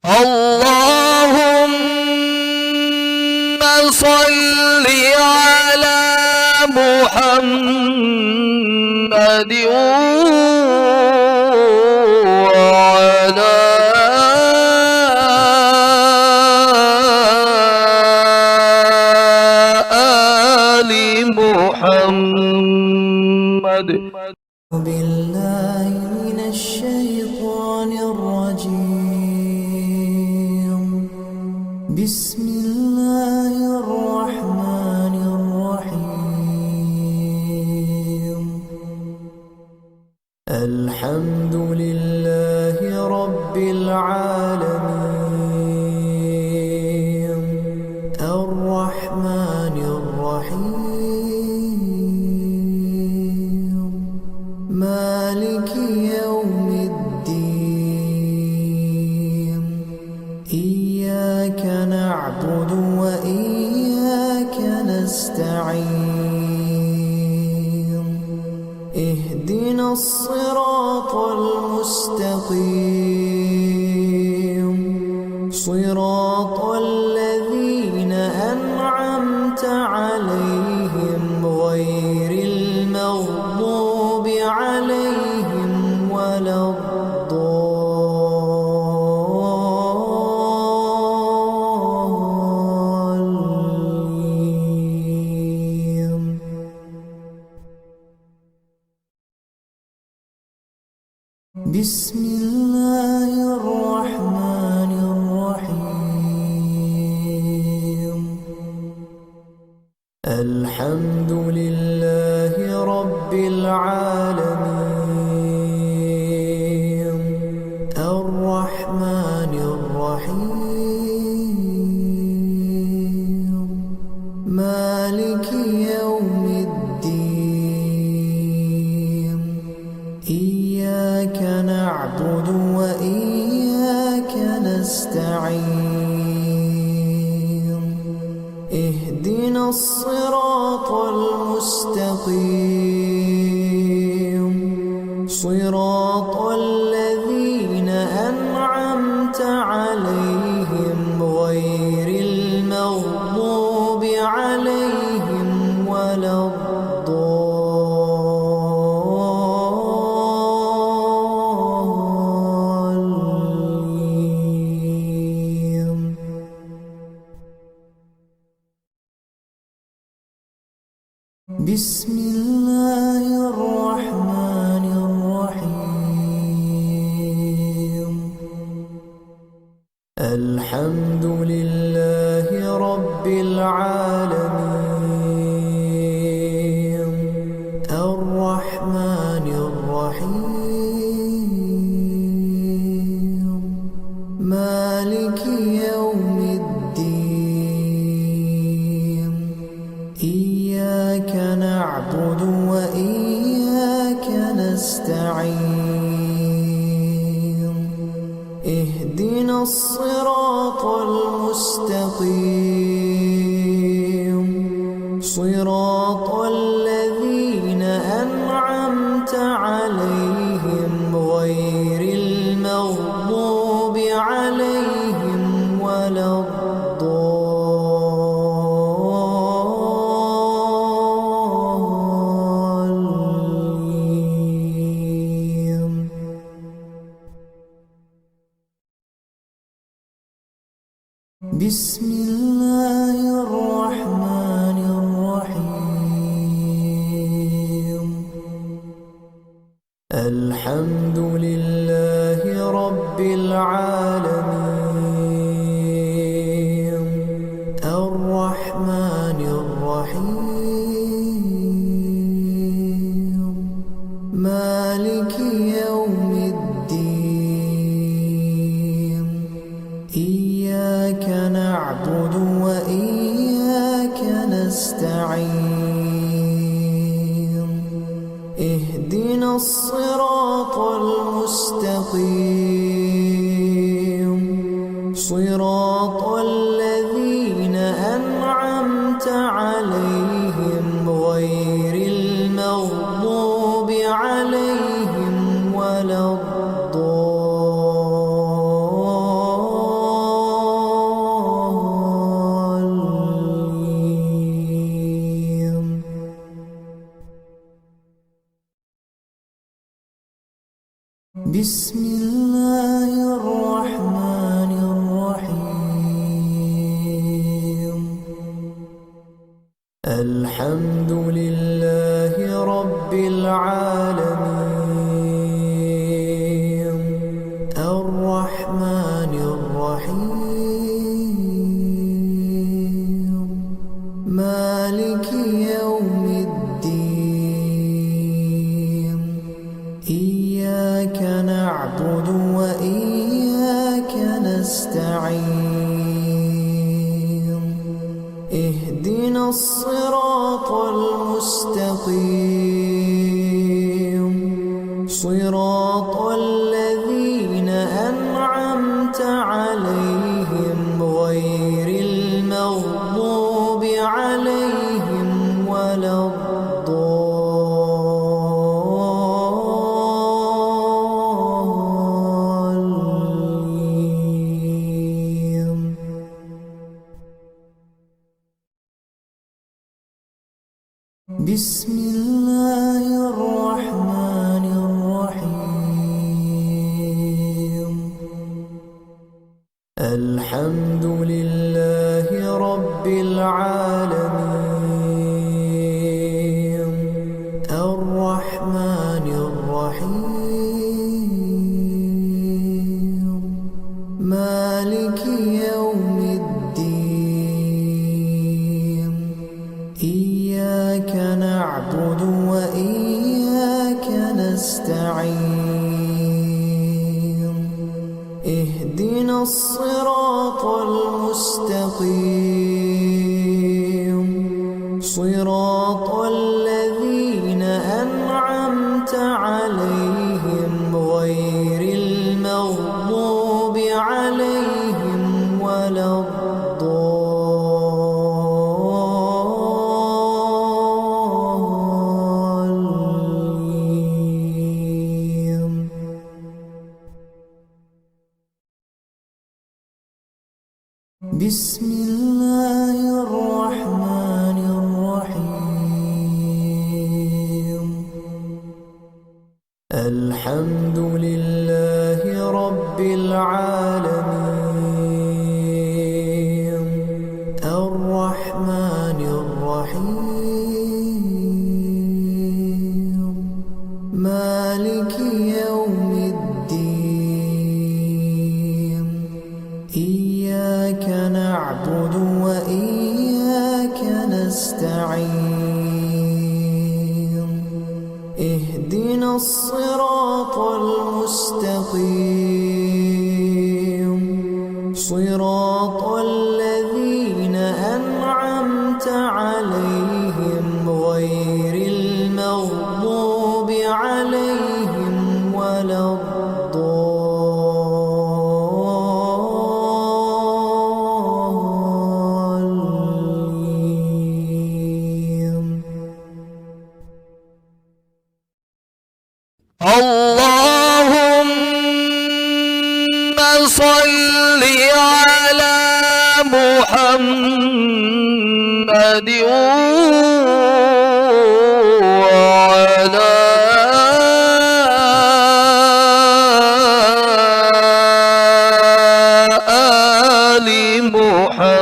اللهم صل على محمد وعلى آل محمد. بالله من الشيطان الرجيم. بسم الله الرحمن الرحيم. الحمد لله رب العالمين الرحمن الرحيم مالك يوم الدين. إياك نعبد وإياك نستعين. اهدنا الصراط المستقيم صراط الذين أنعمت عليهم غير المغضوب عليهم ولا الضالين. بسم الله الرحمن الرحيم. الحمد لله رب العالمين الرحمن الرحيم مالك يوم الدين. إياك نعبد وإياك نستعين. اهدنا الصراط المستقيم صراط الذين أنعمت عليهم غير المغضوب عليهم ولا الضالين. بسم الله الرحمن الرحيم. الحمد لله رب العالمين الرحمن الرحيم مالك يوم الدين. إياك نعبد وإياك نستعين. اهدنا الصراط المستقيم صراط الذين أنعمت عليهم غير المغضوب عليهم ولا الضالين. بسم الله الرحمن الرحيم. الحمد لله رب العالمين الرحمن الرحيم مالك يوم الدين. إياك نعبد وإياك نستعين. اهدنا الصراط المستقيم صراط الذين أنعمت عليهم غير المغضوب عليهم ولا الضالين. بسم الله الرحمن الرحيم الحمد لله رب العالمين الرحمن الرحيم مالك يوم الدين إياك نعبد وإياك نستعين اهدنا الصراط المستقيم صراط الذين أنعمت عليهم غير المغضوب عليهم ولا الضالين بسم الله الرحمن الرحيم الحمد لله رب العالمين الرحمن الرحيم مالك يوم الدين إياك نعبد وإياك نستعين اهدنا الصراط المستقيم صراط الذين أنعمت عليهم غير المغضوب عليهم ولا الضالين بسم الله الرحمن الرحيم الحمد لله رب العالمين الرحمن الرحيم مالك يوم الدين إياك نعبد وإياك نستعين اهدنا الصراط المستقيم صراط الذين أنعمت عليهم غير المغضوب عليهم ولا الضالين اللهم صل على محمد وعلى آل محمد